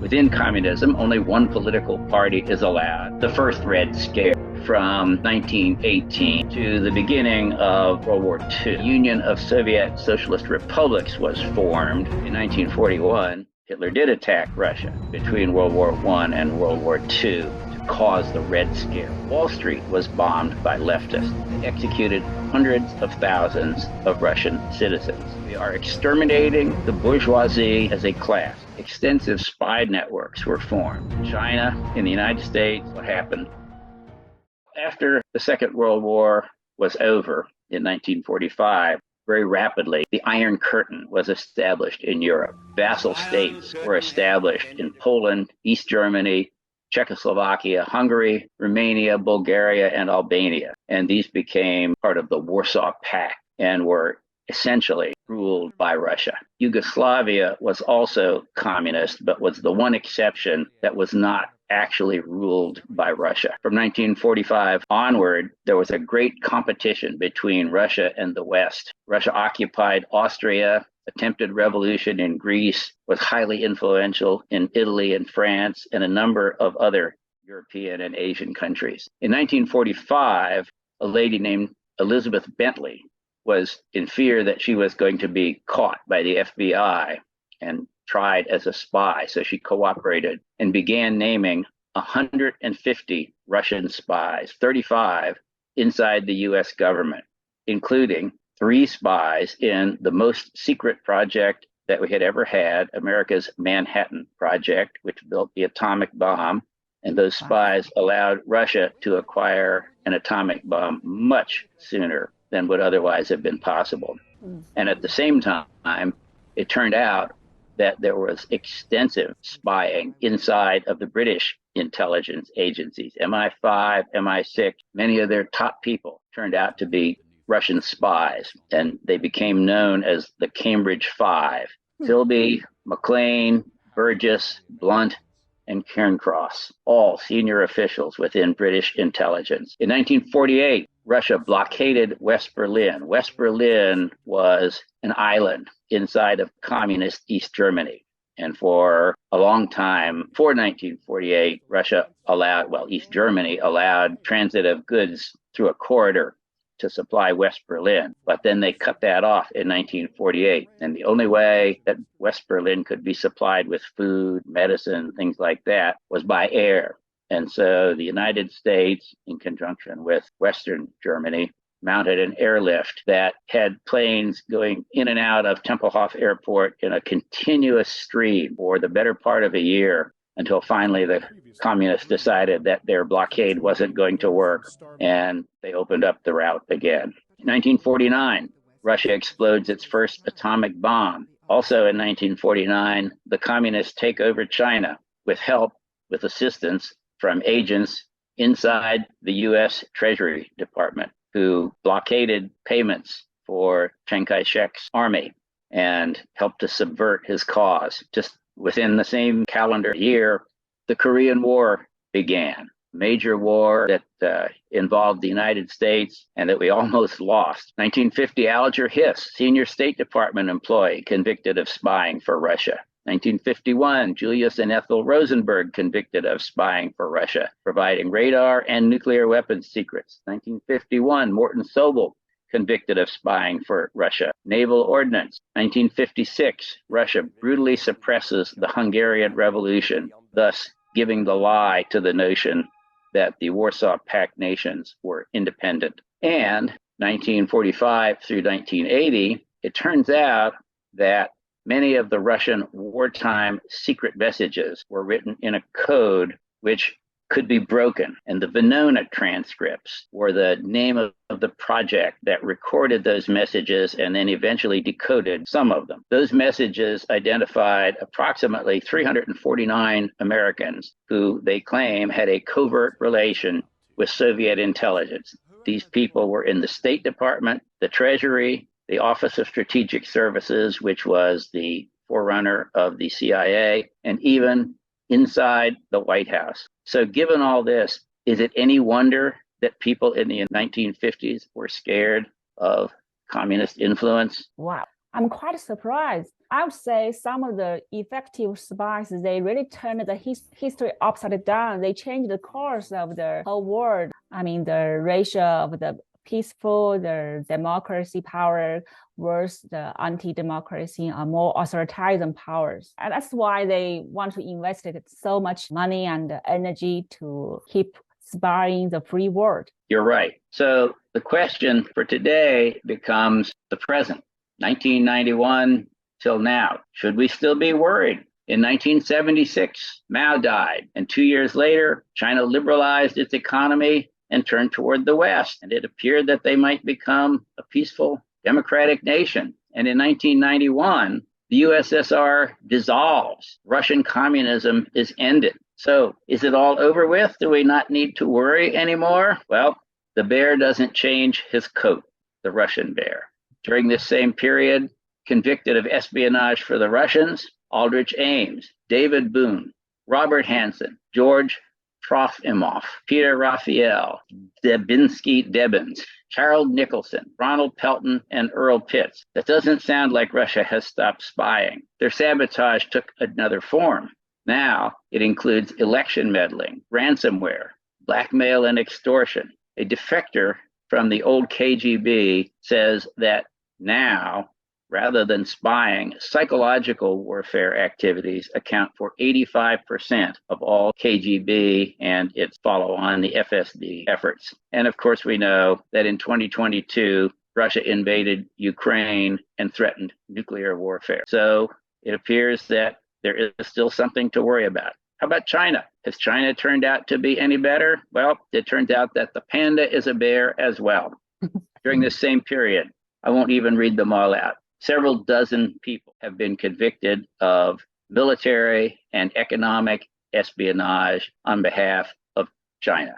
Within communism, only one political party is allowed. The first Red Scare from 1918 to the beginning of World War II. The Union of Soviet Socialist Republics was formed in 1941. Hitler did attack Russia between World War I and World War II to cause the Red Scare. Wall Street was bombed by leftists. They executed hundreds of thousands of Russian citizens. We are exterminating the bourgeoisie as a class. Extensive spy networks were formed. In China, in the United States, what happened? After the Second World War was over in 1945, very rapidly, the Iron Curtain was established in Europe. Vassal states were established in Poland, East Germany, Czechoslovakia, Hungary, Romania, Bulgaria, and Albania. And these became part of the Warsaw Pact and were essentially ruled by Russia. Yugoslavia was also communist, but was the one exception that was not actually ruled by Russia. From 1945 onward, there was a great competition between Russia and the West. Russia occupied Austria, attempted revolution in Greece, was highly influential in Italy and France, and a number of other European and Asian countries. In 1945, a lady named Elizabeth Bentley was in fear that she was going to be caught by the FBI and tried as a spy. So she cooperated and began naming 150 Russian spies, 35 inside the US government, including 3 spies in the most secret project that we had ever had, America's Manhattan Project, which built the atomic bomb. And those spies allowed Russia to acquire an atomic bomb much sooner than would otherwise have been possible. And at the same time, it turned out that there was extensive spying inside of the British intelligence agencies, MI5, MI6. Many of their top people turned out to be Russian spies, and they became known as the Cambridge Five: Philby, McLean, Burgess, Blunt, and Cairncross, all senior officials within British intelligence. In 1948, Russia blockaded West Berlin. West Berlin was an island inside of communist East Germany. And for a long time, before 1948, East Germany allowed transit of goods through a corridor to supply West Berlin. But then they cut that off in 1948. And the only way that West Berlin could be supplied with food, medicine, things like that was by air. And so the United States, in conjunction with Western Germany, mounted an airlift that had planes going in and out of Tempelhof Airport in a continuous stream for the better part of a year, until finally the communists decided that their blockade wasn't going to work, and they opened up the route again. In 1949, Russia explodes its first atomic bomb. Also in 1949, the communists take over China with assistance from agents inside the U.S. Treasury Department, who blockaded payments for Chiang Kai-shek's army and helped to subvert his cause. Just within the same calendar year, the Korean War began, a major war that involved the United States and that we almost lost. 1950, Alger Hiss, senior State Department employee, convicted of spying for Russia. 1951, Julius and Ethel Rosenberg, convicted of spying for Russia, providing radar and nuclear weapons secrets. 1951, Morton Sobel, convicted of spying for Russia. Naval Ordnance. 1956, Russia brutally suppresses the Hungarian Revolution, thus giving the lie to the notion that the Warsaw Pact nations were independent. And 1945 through 1980, it turns out that many of the Russian wartime secret messages were written in a code which could be broken. And the Venona transcripts were the name of the project that recorded those messages and then eventually decoded some of them. Those messages identified approximately 349 Americans who they claim had a covert relation with Soviet intelligence. These people were in the State Department, the Treasury, the Office of Strategic Services, which was the forerunner of the CIA, and even inside the White House. So given all this, is it any wonder that people in the 1950s were scared of communist influence? Wow. I'm quite surprised. I would say some of the effective spies, they really turned the history upside down. They changed the course of the whole world. I mean, the ratio of the peaceful, the democracy power versus the anti-democracy or more authoritarian powers. And that's why they want to invest so much money and energy to keep spying the free world. You're right. So the question for today becomes the present, 1991 till now. Should we still be worried? In 1976, Mao died, and 2 years later, China liberalized its economy and turned toward the West, and it appeared that they might become a peaceful, democratic nation. And in 1991, the USSR dissolves. Russian communism is ended. So is it all over with? Do we not need to worry anymore? Well, the bear doesn't change his coat, the Russian bear. During this same period, convicted of espionage for the Russians, Aldrich Ames, David Boone, Robert Hansen, George Trofimoff, Peter Raphael, Debinsky Debbins, Harold Nicholson, Ronald Pelton, and Earl Pitts. That doesn't sound like Russia has stopped spying. Their sabotage took another form. Now it includes election meddling, ransomware, blackmail, and extortion. A defector from the old KGB says that now, rather than spying, psychological warfare activities account for 85% of all KGB and its follow-on, the FSB efforts. And of course, we know that in 2022, Russia invaded Ukraine and threatened nuclear warfare. So it appears that there is still something to worry about. How about China? Has China turned out to be any better? Well, it turns out that the panda is a bear as well. During this same period, I won't even read them all out. Several dozen people have been convicted of military and economic espionage on behalf of China.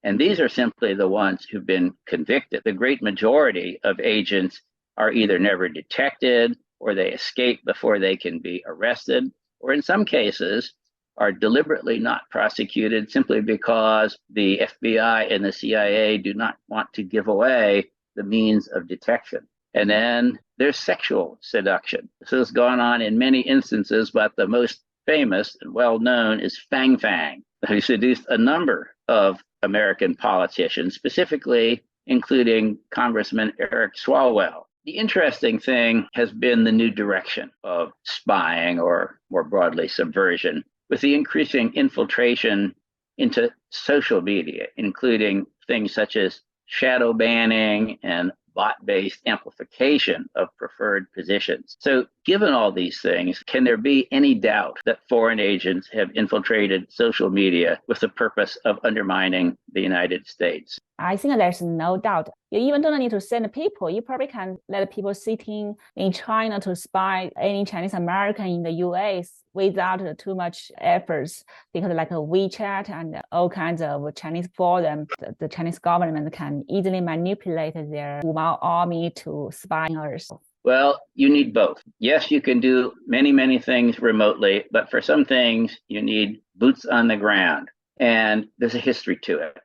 And these are simply the ones who've been convicted. The great majority of agents are either never detected, or they escape before they can be arrested, or in some cases are deliberately not prosecuted simply because the FBI and the CIA do not want to give away the means of detection. And then there's sexual seduction. This has gone on in many instances, but the most famous and well-known is Fang Fang, who seduced a number of American politicians, specifically including Congressman Eric Swalwell. The interesting thing has been the new direction of spying, or more broadly, subversion, with the increasing infiltration into social media, including things such as shadow banning and bot-based amplification of preferred positions. So given all these things, can there be any doubt that foreign agents have infiltrated social media with the purpose of undermining the United States? I think there's no doubt. You even don't need to send people. You probably can let people sitting in China to spy any Chinese American in the US without too much efforts, because like a WeChat and all kinds of Chinese forums, the Chinese government can easily manipulate their Wu army to spy on us. Well, you need both. Yes, you can do many, many things remotely, but for some things, you need boots on the ground. And there's a history to it.